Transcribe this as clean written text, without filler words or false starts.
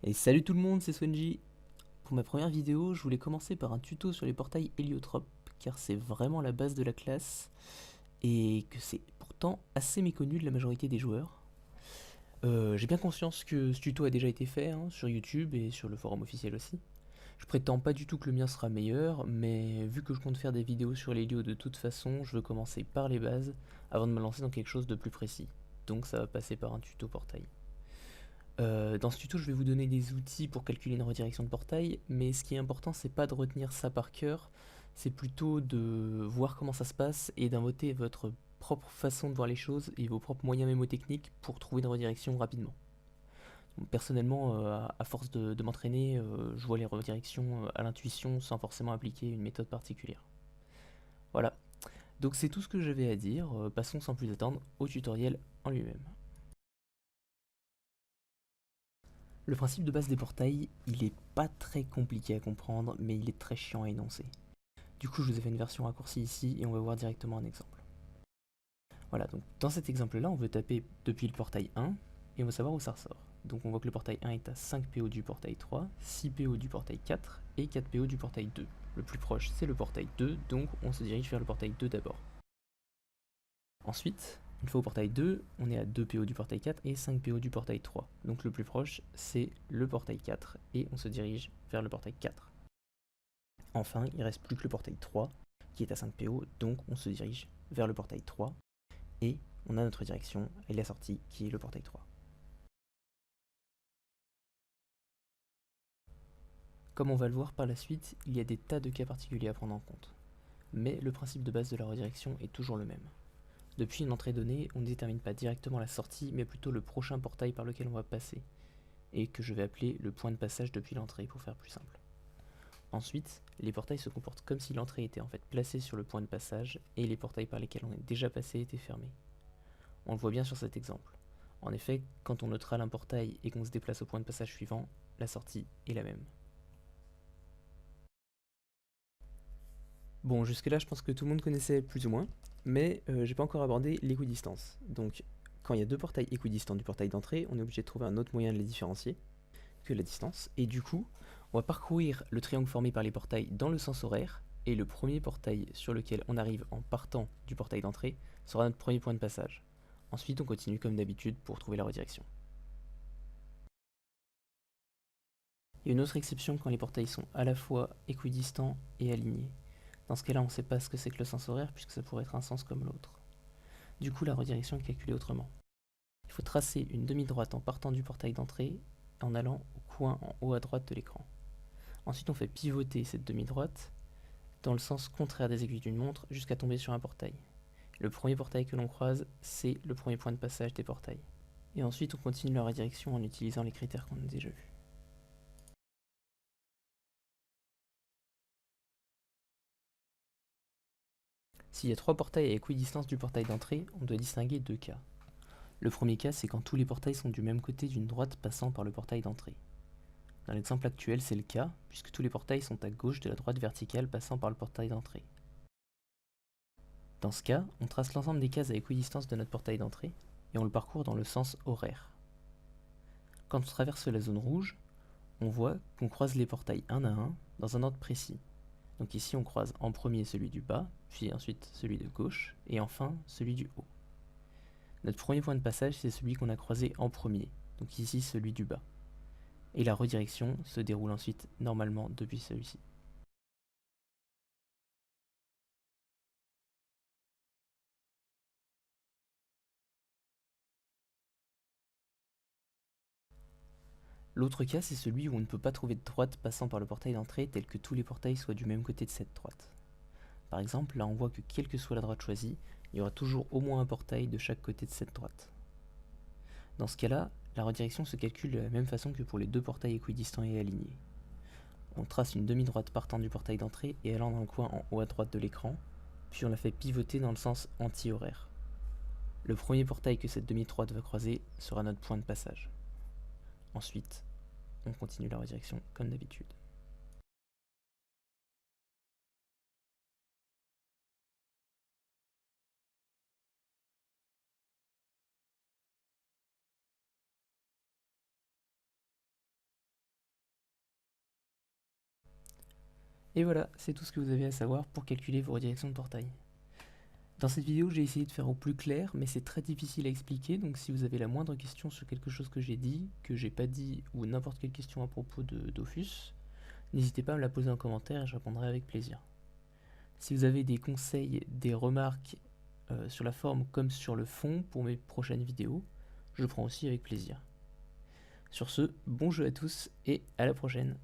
Et salut tout le monde, c'est Swenji. Pour ma première vidéo, je voulais commencer par un tuto sur les portails héliotropes, car c'est vraiment la base de la classe, et que c'est pourtant assez méconnu de la majorité des joueurs. J'ai bien conscience que ce tuto a déjà été fait sur YouTube et sur le forum officiel aussi. Je prétends pas du tout que le mien sera meilleur, mais vu que je compte faire des vidéos sur l'hélio de toute façon, je veux commencer par les bases avant de me lancer dans quelque chose de plus précis. Donc ça va passer par un tuto portail. Dans ce tuto, je vais vous donner des outils pour calculer une redirection de portail, mais ce qui est important, c'est pas de retenir ça par cœur, c'est plutôt de voir comment ça se passe et d'inventer votre propre façon de voir les choses et vos propres moyens mémotechniques pour trouver une redirection rapidement. Donc, personnellement, à force de m'entraîner, je vois les redirections à l'intuition sans forcément appliquer une méthode particulière. Voilà, donc c'est tout ce que j'avais à dire, passons sans plus attendre au tutoriel en lui-même. Le principe de base des portails, il est pas très compliqué à comprendre, mais il est très chiant à énoncer. Du coup, je vous ai fait une version raccourcie ici et on va voir directement un exemple. Voilà, donc dans cet exemple-là, on veut taper depuis le portail 1 et on veut savoir où ça ressort. Donc on voit que le portail 1 est à 5 PO du portail 3, 6 PO du portail 4 et 4 PO du portail 2. Le plus proche, c'est le portail 2, donc on se dirige vers le portail 2 d'abord. Ensuite, une fois au portail 2, on est à 2 PO du portail 4 et 5 PO du portail 3. Donc le plus proche, c'est le portail 4 et on se dirige vers le portail 4. Enfin, il ne reste plus que le portail 3 qui est à 5 PO, donc on se dirige vers le portail 3 et on a notre direction et la sortie qui est le portail 3. Comme on va le voir par la suite, il y a des tas de cas particuliers à prendre en compte. Mais le principe de base de la redirection est toujours le même. Depuis une entrée donnée, on ne détermine pas directement la sortie, mais plutôt le prochain portail par lequel on va passer, et que je vais appeler le point de passage depuis l'entrée pour faire plus simple. Ensuite, les portails se comportent comme si l'entrée était en fait placée sur le point de passage et les portails par lesquels on est déjà passé étaient fermés. On le voit bien sur cet exemple. En effet, quand on neutrale un portail et qu'on se déplace au point de passage suivant, la sortie est la même. Bon, jusque là je pense que tout le monde connaissait plus ou moins, mais j'ai pas encore abordé l'équidistance. Donc quand il y a deux portails équidistants du portail d'entrée, on est obligé de trouver un autre moyen de les différencier que la distance, et du coup, on va parcourir le triangle formé par les portails dans le sens horaire, et le premier portail sur lequel on arrive en partant du portail d'entrée sera notre premier point de passage. Ensuite, on continue comme d'habitude pour trouver la redirection. Il y a une autre exception quand les portails sont à la fois équidistants et alignés. Dans ce cas-là, on ne sait pas ce que c'est que le sens horaire puisque ça pourrait être un sens comme l'autre. Du coup, la redirection est calculée autrement. Il faut tracer une demi-droite en partant du portail d'entrée et en allant au coin en haut à droite de l'écran. Ensuite, on fait pivoter cette demi-droite dans le sens contraire des aiguilles d'une montre jusqu'à tomber sur un portail. Le premier portail que l'on croise, c'est le premier point de passage des portails. Et ensuite, on continue la redirection en utilisant les critères qu'on a déjà vus. S'il y a trois portails à équidistance du portail d'entrée, on doit distinguer deux cas. Le premier cas, c'est quand tous les portails sont du même côté d'une droite passant par le portail d'entrée. Dans l'exemple actuel, c'est le cas, puisque tous les portails sont à gauche de la droite verticale passant par le portail d'entrée. Dans ce cas, on trace l'ensemble des cases à équidistance de notre portail d'entrée, et on le parcourt dans le sens horaire. Quand on traverse la zone rouge, on voit qu'on croise les portails un à un dans un ordre précis. Donc ici on croise en premier celui du bas, puis ensuite celui de gauche, et enfin celui du haut. Notre premier point de passage, c'est celui qu'on a croisé en premier, donc ici celui du bas. Et la redirection se déroule ensuite normalement depuis celui-ci. L'autre cas, c'est celui où on ne peut pas trouver de droite passant par le portail d'entrée tel que tous les portails soient du même côté de cette droite. Par exemple, là on voit que quelle que soit la droite choisie, il y aura toujours au moins un portail de chaque côté de cette droite. Dans ce cas-là, la redirection se calcule de la même façon que pour les deux portails équidistants et alignés. On trace une demi-droite partant du portail d'entrée et allant dans le coin en haut à droite de l'écran, puis on la fait pivoter dans le sens anti-horaire. Le premier portail que cette demi-droite va croiser sera notre point de passage. Ensuite, on continue la redirection comme d'habitude. Et voilà, c'est tout ce que vous avez à savoir pour calculer vos redirections de portail. Dans cette vidéo, j'ai essayé de faire au plus clair, mais c'est très difficile à expliquer, donc si vous avez la moindre question sur quelque chose que j'ai dit, que j'ai pas dit, ou n'importe quelle question à propos de Dofus, n'hésitez pas à me la poser en commentaire et je répondrai avec plaisir. Si vous avez des conseils, des remarques sur la forme comme sur le fond pour mes prochaines vidéos, je prends aussi avec plaisir. Sur ce, bon jeu à tous et à la prochaine.